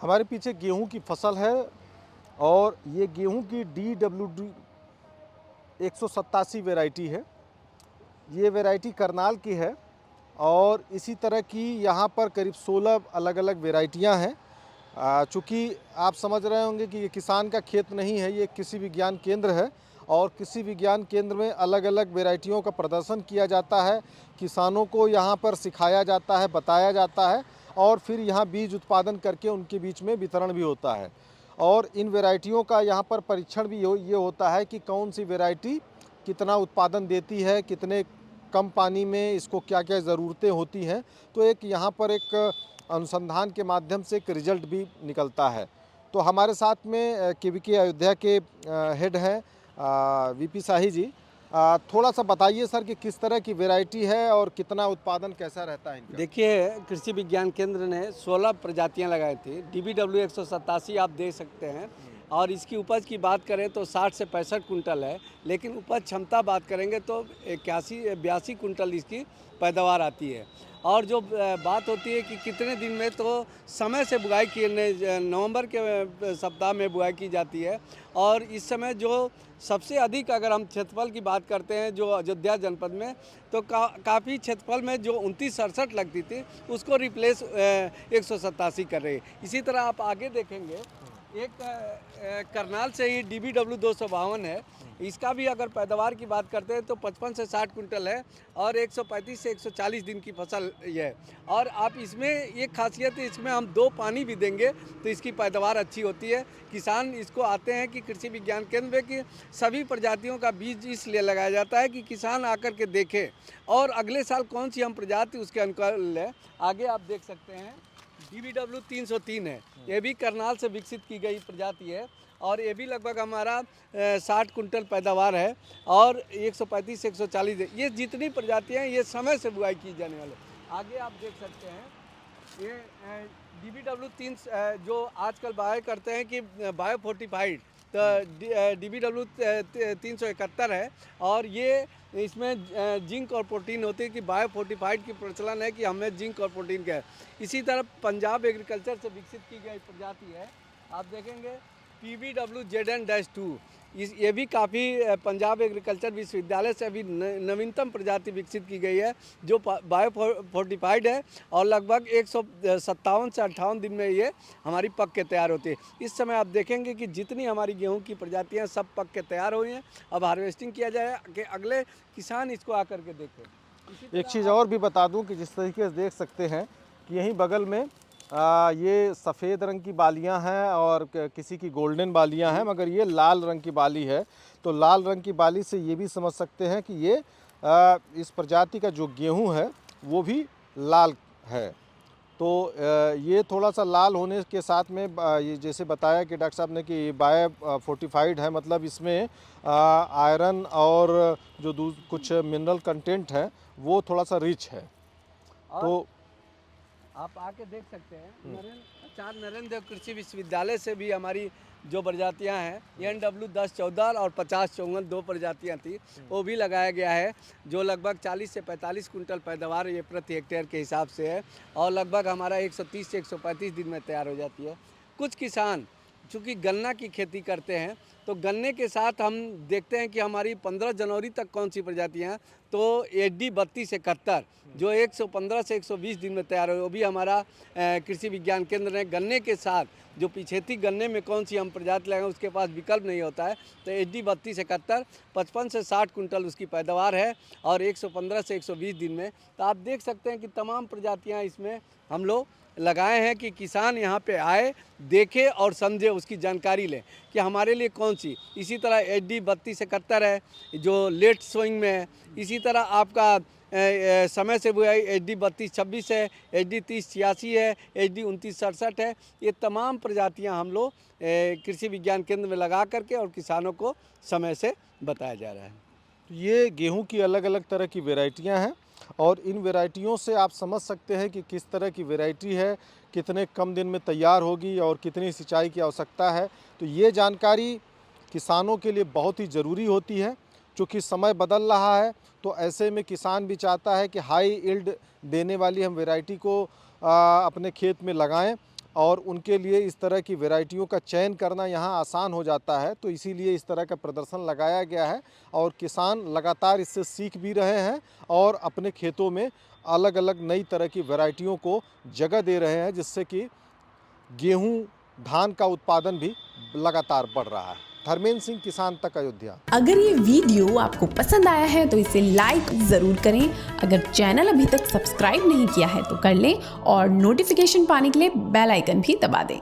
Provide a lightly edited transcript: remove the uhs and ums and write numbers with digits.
हमारे पीछे गेहूं की फसल है और ये गेहूं की DWD 187 वैरायटी है। ये वैरायटी करनाल की है और इसी तरह की यहाँ पर करीब 16 अलग अलग वैरायटियाँ हैं। चूँकि आप समझ रहे होंगे कि ये किसान का खेत नहीं है, ये कृषि विज्ञान केंद्र है और कृषि विज्ञान केंद्र में अलग अलग वैरायटियों का प्रदर्शन किया जाता है। किसानों को यहाँ पर सिखाया जाता है, बताया जाता है और फिर यहाँ बीज उत्पादन करके उनके बीच में वितरण भी होता है। और इन वैरायटियों का यहाँ पर परीक्षण भी ये होता है कि कौन सी वैरायटी कितना उत्पादन देती है, कितने कम पानी में इसको क्या क्या ज़रूरतें होती हैं। तो एक यहाँ पर एक अनुसंधान के माध्यम से एक रिजल्ट भी निकलता है। तो हमारे साथ में केवीके अयोध्या के हेड हैं VP शाही जी। थोड़ा सा बताइए सर कि किस तरह की वैरायटी है और कितना उत्पादन कैसा रहता है इनका। देखिए, कृषि विज्ञान केंद्र ने 16 प्रजातियां लगाई थी। DBW 187 आप देख सकते हैं और इसकी उपज की बात करें तो 60 से 65 कुंटल है, लेकिन उपज क्षमता बात करेंगे तो 81-82 कुंटल इसकी पैदावार आती है। और जो बात होती है कि कितने दिन में, तो समय से बुआई की नवंबर के सप्ताह में बुआई की जाती है। और इस समय जो सबसे अधिक अगर हम क्षेत्रफल की बात करते हैं जो अयोध्या जनपद में, तो काफ़ी क्षेत्रफल में जो 29-67 लगती थी उसको रिप्लेस 187 कर रही है। इसी तरह आप आगे देखेंगे एक करनाल से ही DBW 252 है। इसका भी अगर पैदावार की बात करते हैं तो 55 से 60 कुंटल है और 135 से 140 दिन की फसल ये है। और आप इसमें एक खासियत है, इसमें हम 2 पानी भी देंगे तो इसकी पैदावार अच्छी होती है। किसान इसको आते हैं कि कृषि विज्ञान केंद्र में कि सभी प्रजातियों का बीज इसलिए लगाया जाता है कि किसान आकर के देखे और अगले साल कौन सी हम प्रजाति उसके अनुकूल लें। आगे आप देख सकते हैं DBW 303 है, ये भी करनाल से विकसित की गई प्रजाति है और ये भी लगभग हमारा 60 कुंटल पैदावार है और 135 से 140 है। ये जितनी प्रजातियां हैं ये समय से बुआई की जाने वाले। आगे आप देख सकते हैं ये DBW 3 जो आजकल बाय करते हैं कि बायो फोर्टिफाइड, तो DBW 371 है और ये इसमें जिंक और प्रोटीन होती है कि बायो फोर्टिफाइड की प्रचलन है कि हमें जिंक और प्रोटीन का है। इसी तरह पंजाब एग्रीकल्चर से विकसित की गई प्रजाति है, आप देखेंगे PBW ZN-2। ये भी काफ़ी पंजाब एग्रीकल्चर विश्वविद्यालय से अभी नवीनतम प्रजाति विकसित की गई है जो बायो फोर्टिफाइड है और लगभग 157 से 58 दिन में ये हमारी पक के तैयार होती है। इस समय आप देखेंगे कि जितनी हमारी गेहूं की प्रजातियां सब पक के तैयार हुई हैं, अब हार्वेस्टिंग किया जाए कि अगले किसान इसको आकर के देखें। एक चीज़ और भी बता दूं कि जिस तरीके से देख सकते हैं कि यहीं बगल में ये सफ़ेद रंग की बालियां हैं और किसी की गोल्डन बालियां हैं, मगर ये लाल रंग की बाली है। तो लाल रंग की बाली से ये भी समझ सकते हैं कि ये इस प्रजाति का जो गेहूं है वो भी लाल है। तो ये थोड़ा सा लाल होने के साथ में ये जैसे बताया कि डॉक्टर साहब ने कि बायो फोर्टिफाइड है, मतलब इसमें आयरन और जो कुछ मिनरल कंटेंट है वो थोड़ा सा रिच है। तो आप आके देख सकते हैं नरेंद्र देव कृषि विश्वविद्यालय से भी हमारी जो प्रजातियां हैं NW 1014 और 5054 2 प्रजातियां थी, वो भी लगाया गया है जो लगभग 40 से 45 कुंटल पैदावार ये प्रति हेक्टेयर के हिसाब से है और लगभग हमारा 130 से 135 दिन में तैयार हो जाती है। कुछ किसान चूँकि गन्ना की खेती करते हैं तो गन्ने के साथ हम देखते हैं कि हमारी 15 जनवरी तक कौन सी प्रजातियाँ हैं, तो HD 3271 जो 115 से 120 दिन में तैयार हो, वो भी हमारा कृषि विज्ञान केंद्र ने गन्ने के साथ जो पिछेती गन्ने में कौन सी हम प्रजाति लगाएं उसके पास विकल्प नहीं होता है, तो HD 3271 55 से 60 कुंटल उसकी पैदावार है और 115 से 120 दिन में। तो आप देख सकते हैं कि तमाम प्रजातियाँ इसमें हम लोग लगाए हैं कि किसान यहाँ पे आए, देखे और समझे, उसकी जानकारी लें कि हमारे लिए कौन सी। इसी तरह HD 3271 है जो लेट सोइंग में है। इसी तरह आपका समय से बुआई HD 3226 है, HD 3086 है, HD 2967 है। ये तमाम प्रजातियाँ हम लोग कृषि विज्ञान केंद्र में लगा करके और किसानों को समय से बताया जा रहा है। तो ये गेहूं की अलग अलग तरह की वैरायटियां हैं और इन वैरायटियों से आप समझ सकते हैं कि किस तरह की वैरायटी है, कितने कम दिन में तैयार होगी और कितनी सिंचाई की आवश्यकता है। तो ये जानकारी किसानों के लिए बहुत ही ज़रूरी होती है। चूँकि समय बदल रहा है तो ऐसे में किसान भी चाहता है कि हाई यील्ड देने वाली हम वैरायटी को अपने खेत में लगाएं और उनके लिए इस तरह की वैरायटियों का चयन करना यहाँ आसान हो जाता है। तो इसीलिए इस तरह का प्रदर्शन लगाया गया है और किसान लगातार इससे सीख भी रहे हैं और अपने खेतों में अलग अलग नई तरह की वैरायटियों को जगह दे रहे हैं, जिससे कि गेहूं धान का उत्पादन भी लगातार बढ़ रहा है। धर्मेंद्र सिंह, किसान तक, अयोध्या। अगर ये वीडियो आपको पसंद आया है तो इसे लाइक ज़रूर करें। अगर चैनल अभी तक सब्सक्राइब नहीं किया है तो कर लें और नोटिफिकेशन पाने के लिए बेल आइकन भी दबा दें।